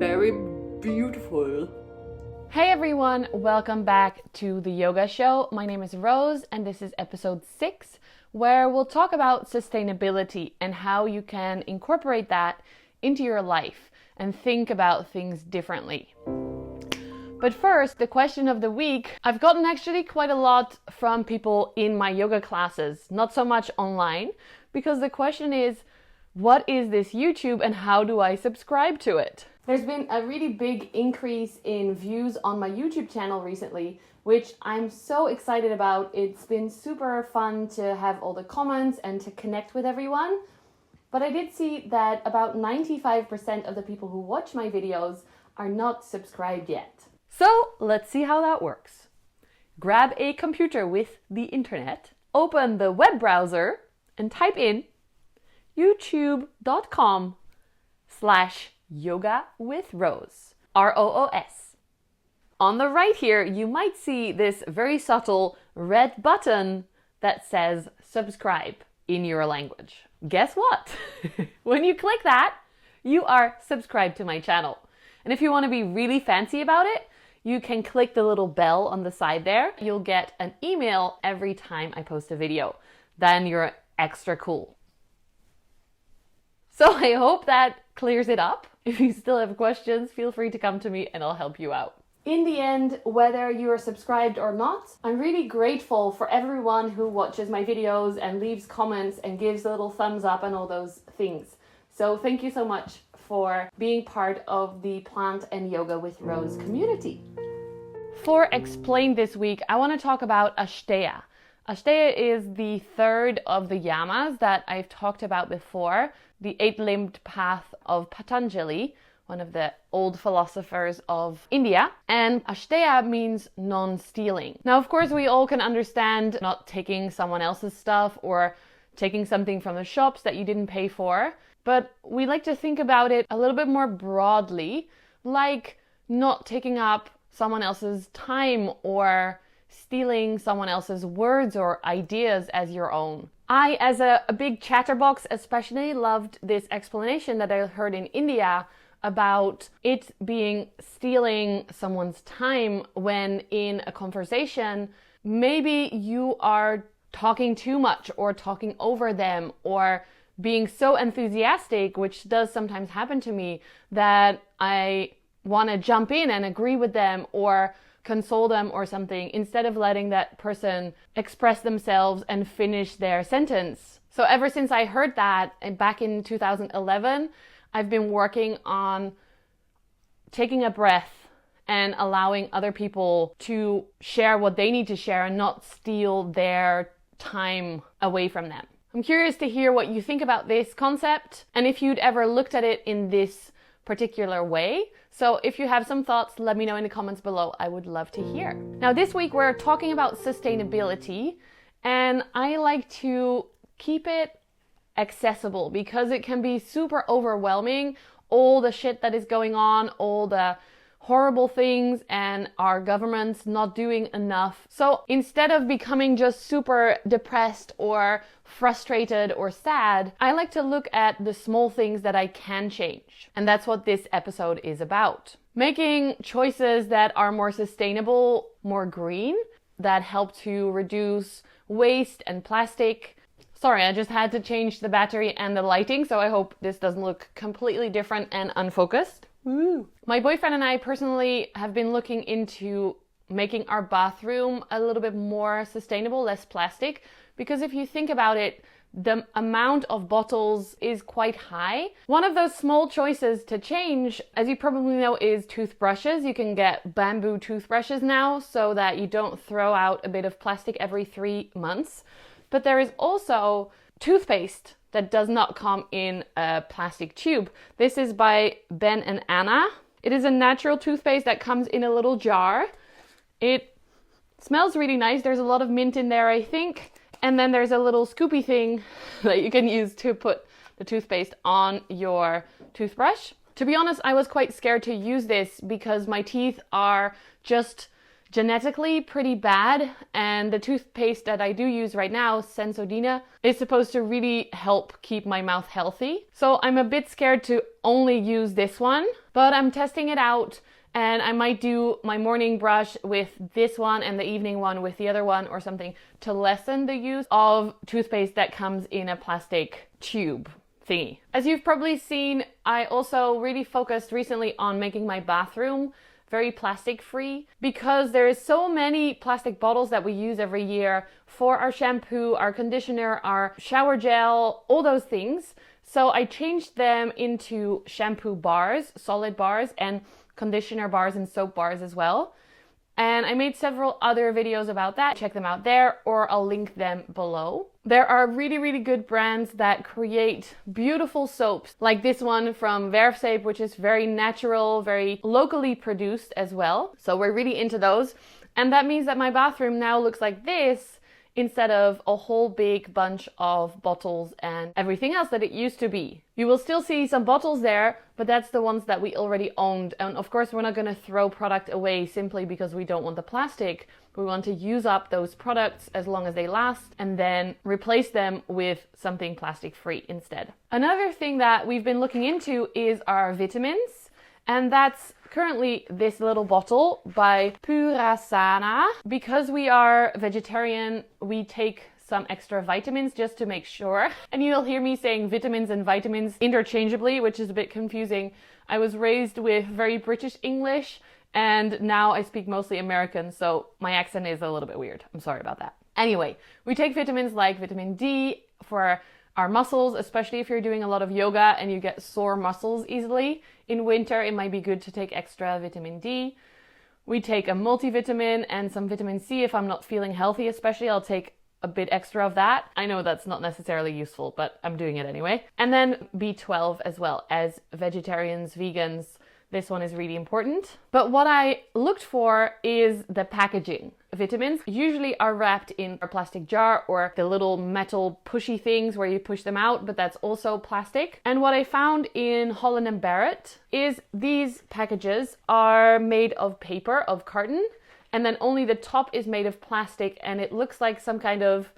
very beautiful. Hey everyone, welcome back to the yoga show. My name is Roos and this is episode 6, where we'll talk about sustainability and how you can incorporate that into your life and think about things differently. But first, the question of the week. I've gotten actually quite a lot from people in my yoga classes, not so much online, because the question is, what is this YouTube and how do I subscribe to it? There's been a really big increase in views on my YouTube channel recently, which I'm so excited about. It's been super fun to have all the comments and to connect with everyone. But I did see that about 95% of the people who watch my videos are not subscribed yet. So let's see how that works. Grab a computer with the internet, open the web browser and type in youtube.com/yoga-with-roos, ROOS. On the right here, you might see this very subtle red button that says subscribe in your language. Guess what? When you click that, you are subscribed to my channel. And if you want to be really fancy about it, you can click the little bell on the side there. You'll get an email every time I post a video. Then you're extra cool. So I hope that clears it up. If you still have questions, feel free to come to me and I'll help you out. In the end, whether you are subscribed or not, I'm really grateful for everyone who watches my videos and leaves comments and gives a little thumbs up and all those things. So thank you so much for being part of the Plant and Yoga with Roos community. For Explain this week, I want to talk about Ashteya. Ashteya is the third of the yamas that I've talked about before, the 8-limbed path of Patanjali, one of the old philosophers of India. And Ashteya means non-stealing. Now, of course, we all can understand not taking someone else's stuff or taking something from the shops that you didn't pay for. But we like to think about it a little bit more broadly, like not taking up someone else's time or stealing someone else's words or ideas as your own. I, as a big chatterbox especially, loved this explanation that I heard in India about it being stealing someone's time when in a conversation, maybe you are talking too much or talking over them or being so enthusiastic, which does sometimes happen to me, that I want to jump in and agree with them or console them or something instead of letting that person express themselves and finish their sentence. So ever since I heard that, and back in 2011, I've been working on taking a breath and allowing other people to share what they need to share and not steal their time away from them. I'm curious to hear what you think about this concept and if you'd ever looked at it in this particular way. So if you have some thoughts, let me know in the comments below. I would love to hear. Now this week we're talking about sustainability, and I like to keep it accessible because it can be super overwhelming, all the shit that is going on, all the horrible things, and our government's not doing enough. So instead of becoming just super depressed or frustrated or sad, I like to look at the small things that I can change. And that's what this episode is about. Making choices that are more sustainable, more green, that help to reduce waste and plastic. Sorry, I just had to change the battery and the lighting, so I hope this doesn't look completely different and unfocused. Woo. My boyfriend and I personally have been looking into making our bathroom a little bit more sustainable, less plastic, because if you think about it, the amount of bottles is quite high. One of those small choices to change, as you probably know, is toothbrushes. You can get bamboo toothbrushes now so that you don't throw out a bit of plastic every 3 months. But there is also toothpaste that does not come in a plastic tube. This is by Ben and Anna. It is a natural toothpaste that comes in a little jar. It smells really nice. There's a lot of mint in there, I think. And then there's a little scoopy thing that you can use to put the toothpaste on your toothbrush. To be honest, I was quite scared to use this because my teeth are just genetically pretty bad, and the toothpaste that I do use right now, Sensodyne, is supposed to really help keep my mouth healthy. So I'm a bit scared to only use this one, but I'm testing it out. And I might do my morning brush with this one and the evening one with the other one or something to lessen the use of toothpaste that comes in a plastic tube thingy. As you've probably seen, I also really focused recently on making my bathroom very plastic free, because there is so many plastic bottles that we use every year for our shampoo, our conditioner, our shower gel, all those things. So I changed them into shampoo bars, solid bars, and conditioner bars and soap bars as well. And I made several other videos about that. Check them out there, or I'll link them below. There are really, really good brands that create beautiful soaps, like this one from Werfzeep, which is very natural, very locally produced as well. So we're really into those. And that means that my bathroom now looks like this, instead of a whole big bunch of bottles and everything else that it used to be. You will still see some bottles there, but that's the ones that we already owned. And of course, we're not going to throw product away simply because we don't want the plastic. We want to use up those products as long as they last and then replace them with something plastic free instead. Another thing that we've been looking into is our vitamins. And that's currently this little bottle by Purasana. Because we are vegetarian, we take some extra vitamins just to make sure. And you'll hear me saying vitamins and vitamins interchangeably, which is a bit confusing. I was raised with very British English, and now I speak mostly American, so my accent is a little bit weird. I'm sorry about that. Anyway, we take vitamins like vitamin D for our muscles, especially if you're doing a lot of yoga and you get sore muscles easily. In winter, it might be good to take extra vitamin D. We take a multivitamin and some vitamin C if I'm not feeling healthy, especially. I'll take a bit extra of that. I know that's not necessarily useful, but I'm doing it anyway. And then B12 as well. As vegetarians, vegans, this one is really important. But what I looked for is the packaging. Vitamins usually are wrapped in a plastic jar or the little metal pushy things where you push them out, but that's also plastic. And what I found in Holland & Barrett is these packages are made of paper, of carton, and then only the top is made of plastic, and it looks like some kind of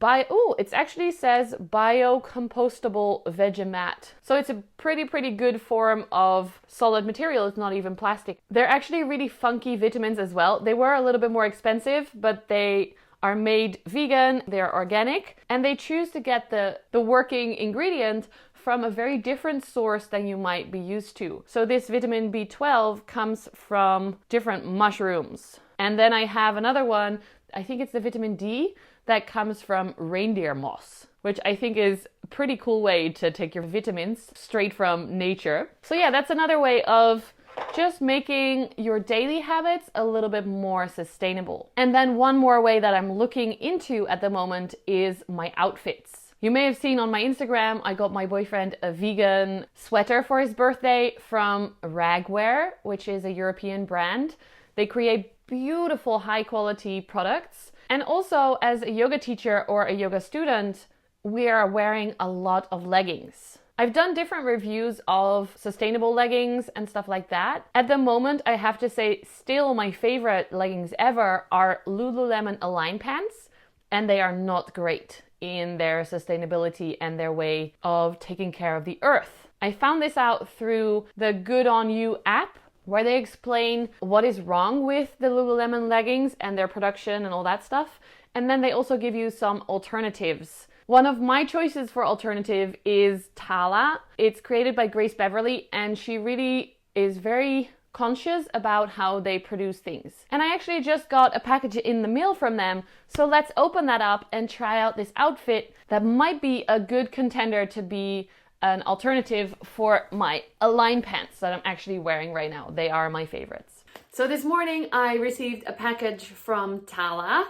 it actually says biocompostable Vegemat. So it's a pretty good form of solid material. It's not even plastic. They're actually really funky vitamins as well. They were a little bit more expensive, but they are made vegan, they're organic, and they choose to get the working ingredient from a very different source than you might be used to. So this vitamin B12 comes from different mushrooms. And then I have another one, I think it's the vitamin D, that comes from reindeer moss, which I think is a pretty cool way to take your vitamins straight from nature. So yeah, that's another way of just making your daily habits a little bit more sustainable. And then one more way that I'm looking into at the moment is my outfits. You may have seen on my Instagram, I got my boyfriend a vegan sweater for his birthday from Ragwear, which is a European brand. They create beautiful high quality products. And also, as a yoga teacher or a yoga student, we are wearing a lot of leggings. I've done different reviews of sustainable leggings and stuff like that. At the moment, I have to say, still my favorite leggings ever are Lululemon Align pants, and they are not great in their sustainability and their way of taking care of the earth. I found this out through the Good On You app, where they explain what is wrong with the Lululemon leggings and their production and all that stuff. And then they also give you some alternatives. One of my choices for alternative is Tala. It's created by Grace Beverly, and she really is very conscious about how they produce things. And I actually just got a package in the mail from them, so let's open that up and try out this outfit that might be a good contender to be an alternative for my Align pants that I'm actually wearing right now. They are my favorites. So this morning I received a package from Tala,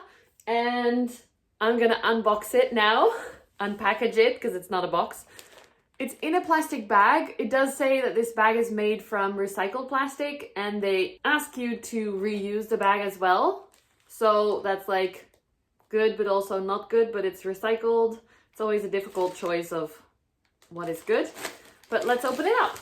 and I'm gonna unbox it now, unpackage it because it's not a box. It's in a plastic bag. It does say that this bag is made from recycled plastic, and they ask you to reuse the bag as well. So that's like good but also not good, but it's recycled. It's always a difficult choice of what is good, but let's open it up.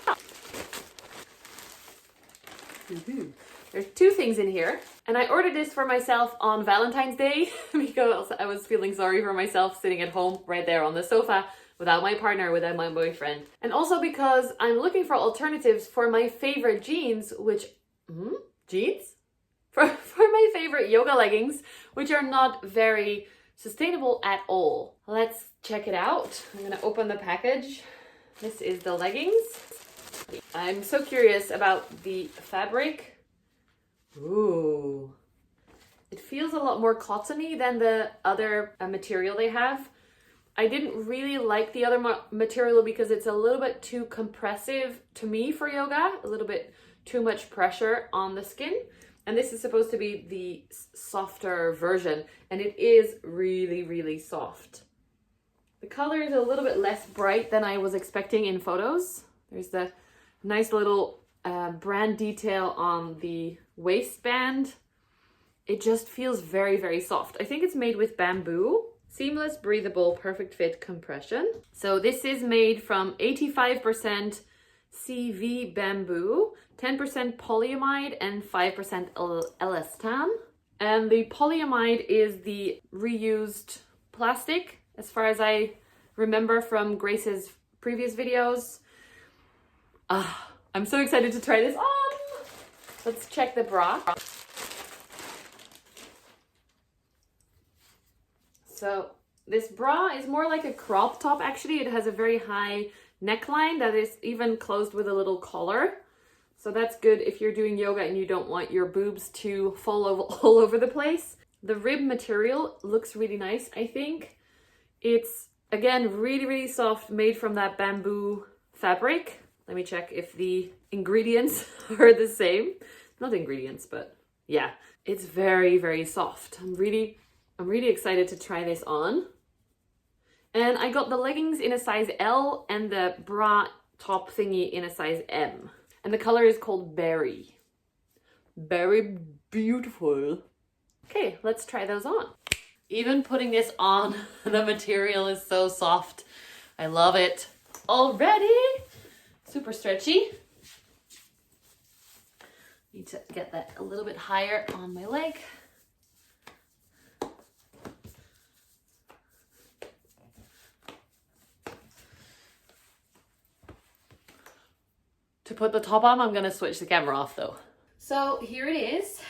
There's two things in here, and I ordered this for myself on Valentine's Day because I was feeling sorry for myself sitting at home right there on the sofa without my partner, without my boyfriend. And also because I'm looking for alternatives for my favorite jeans, which, jeans? For my favorite yoga leggings, which are not very sustainable at all. Let's check it out. I'm gonna open the package. This is the leggings. I'm so curious about the fabric. Ooh. It feels a lot more cottony than the other material they have. I didn't really like the other material because it's a little bit too compressive to me for yoga, a little bit too much pressure on the skin. And this is supposed to be the softer version, and it is really, really soft. The color is a little bit less bright than I was expecting in photos. There's the nice little brand detail on the waistband. It just feels very, very soft. I think it's made with bamboo. Seamless, breathable, perfect fit compression. So this is made from 85% CV bamboo, 10% polyamide, and 5% elastan. And the polyamide is the reused plastic, as far as I remember from Grace's previous videos. I'm so excited to try this on. Let's check the bra. So this bra is more like a crop top actually. It has a very high neckline that is even closed with a little collar. So that's good if you're doing yoga and you don't want your boobs to fall all over the place. The rib material looks really nice, I think. It's, again, really, really soft, made from that bamboo fabric. Let me check if the ingredients are the same. Not ingredients, but yeah. It's very, very soft. I'm really excited to try this on. And I got the leggings in a size L and the bra top thingy in a size M. And the color is called Berry. Very beautiful. Okay, let's try those on. Even putting this on, the material is so soft. I love it already. Super stretchy. Need to get that a little bit higher on my leg. To put the top on, I'm gonna switch the camera off though. So here it is.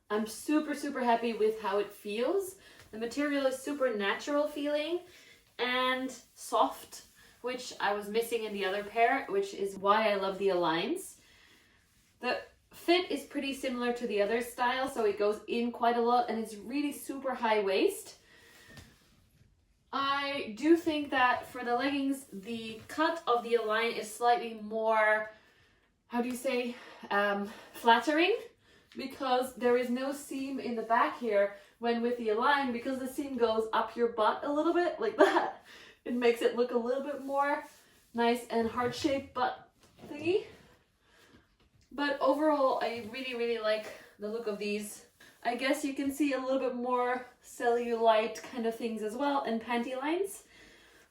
I'm super, super happy with how it feels. The material is super natural feeling and soft, which I was missing in the other pair, which is why I love the Aligns. The fit is pretty similar to the other style, so it goes in quite a lot and it's really super high waist. I do think that for the leggings, the cut of the Align is slightly more, how do you say, flattering, because there is no seam in the back here, when with the Align, because the seam goes up your butt a little bit like that, it makes it look a little bit more nice and heart-shaped butt thingy. But overall, I really, really like the look of these. I guess you can see a little bit more cellulite kind of things as well, and panty lines.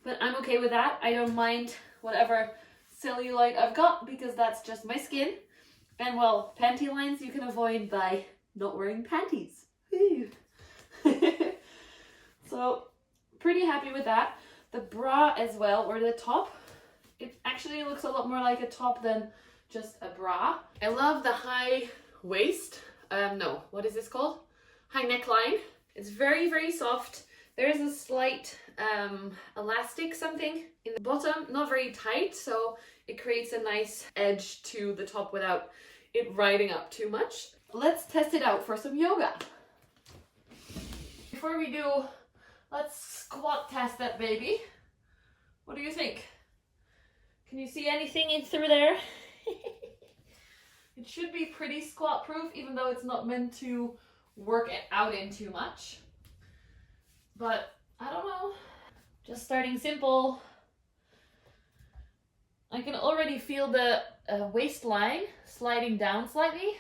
But I'm okay with that. I don't mind whatever cellulite I've got because that's just my skin. And well, panty lines you can avoid by not wearing panties. So pretty happy with that. The bra as well, or the top, it actually looks a lot more like a top than just a bra. I love the high waist. No, what is this called? High neckline. It's very, very soft. There's a slight elastic something in the bottom, not very tight, so it creates a nice edge to the top without it riding up too much. Let's test it out for some yoga. Before we do, let's squat test that baby. What do you think? Can you see anything in through there? It should be pretty squat proof, even though it's not meant to work it out in too much. But I don't know, just starting simple. I can already feel the waistline sliding down slightly.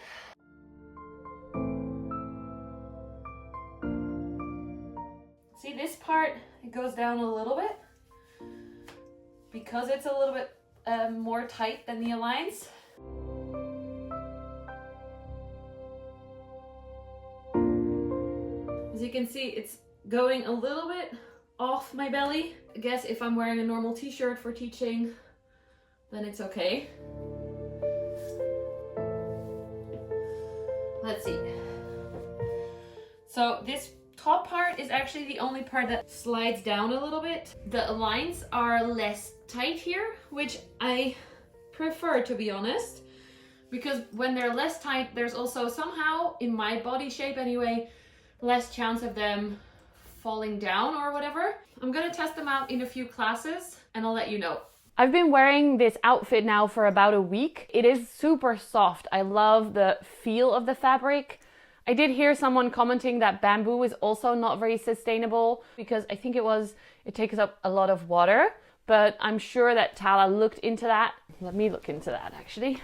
See this part, it goes down a little bit because it's a little bit more tight than the Aligns. As you can see, it's going a little bit off my belly guess if I'm wearing a normal t-shirt for teaching, then it's okay. Let's see. So this top part is actually the only part that slides down a little bit. The lines are less tight here, which I prefer, to be honest, because when they're less tight, there's also somehow, in my body shape anyway, less chance of them falling down or whatever. I'm gonna test them out in a few classes and I'll let you know. I've been wearing this outfit now for about a week. It is super soft. I love the feel of the fabric. I did hear someone commenting that bamboo is also not very sustainable because I think it takes up a lot of water, but I'm sure that Tala looked into that. Let me look into that actually.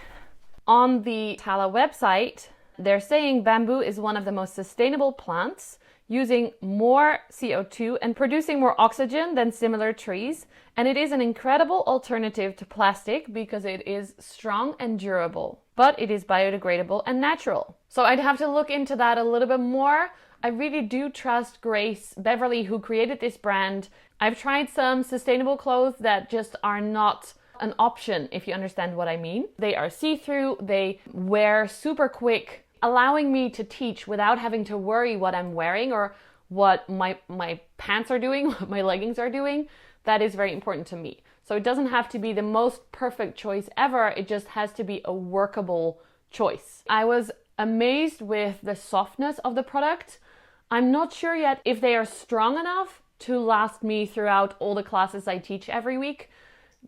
On the Tala website, they're saying bamboo is one of the most sustainable plants, using more CO2 and producing more oxygen than similar trees. And it is an incredible alternative to plastic because it is strong and durable, but it is biodegradable and natural. So I'd have to look into that a little bit more. I really do trust Grace Beverly, who created this brand. I've tried some sustainable clothes that just are not an option, if you understand what I mean. They are see-through, they wear super quick, allowing me to teach without having to worry what I'm wearing or what my pants are doing, what my leggings are doing. That is very important to me. So it doesn't have to be the most perfect choice ever. It just has to be a workable choice. I was amazed with the softness of the product. I'm not sure yet if they are strong enough to last me throughout all the classes I teach every week,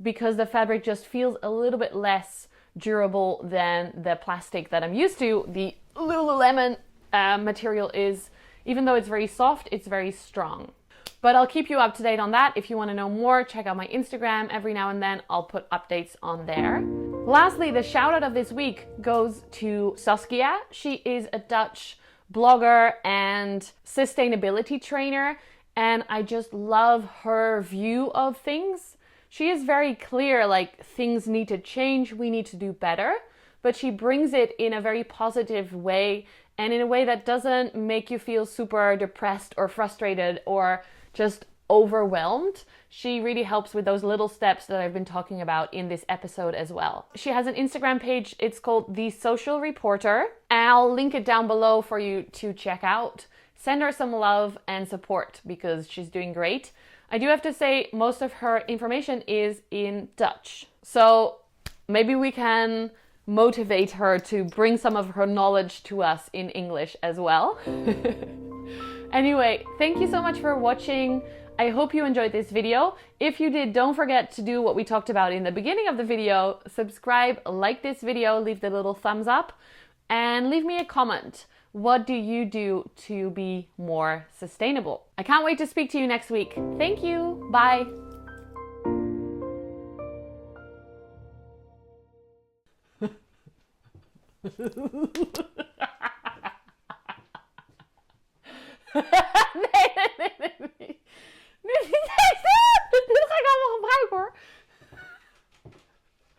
because the fabric just feels a little bit less durable than the plastic that I'm used to. The Lululemon material is, even though it's very soft, it's very strong. But I'll keep you up to date on that. If you want to know more, check out my Instagram. Every now and then I'll put updates on there. Lastly, the shout out of this week goes to Saskia. She is a Dutch blogger and sustainability trainer, and I just love her view of things. She is very clear, like, things need to change, we need to do better, but she brings it in a very positive way and in a way that doesn't make you feel super depressed or frustrated or just overwhelmed. She really helps with those little steps that I've been talking about in this episode as well. She has an Instagram page, it's called The Social Reporter, and I'll link it down below for you to check out. Send her some love and support because she's doing great. I do have to say most of her information is in Dutch, so maybe we can motivate her to bring some of her knowledge to us in English as well. Anyway, thank you so much for watching. I hope you enjoyed this video. If you did, don't forget to do what we talked about in the beginning of the video. Subscribe, like this video, leave the little thumbs up, and leave me a comment. What do you do to be more sustainable? I can't wait to speak to you next week. Thank you. Bye. Nee.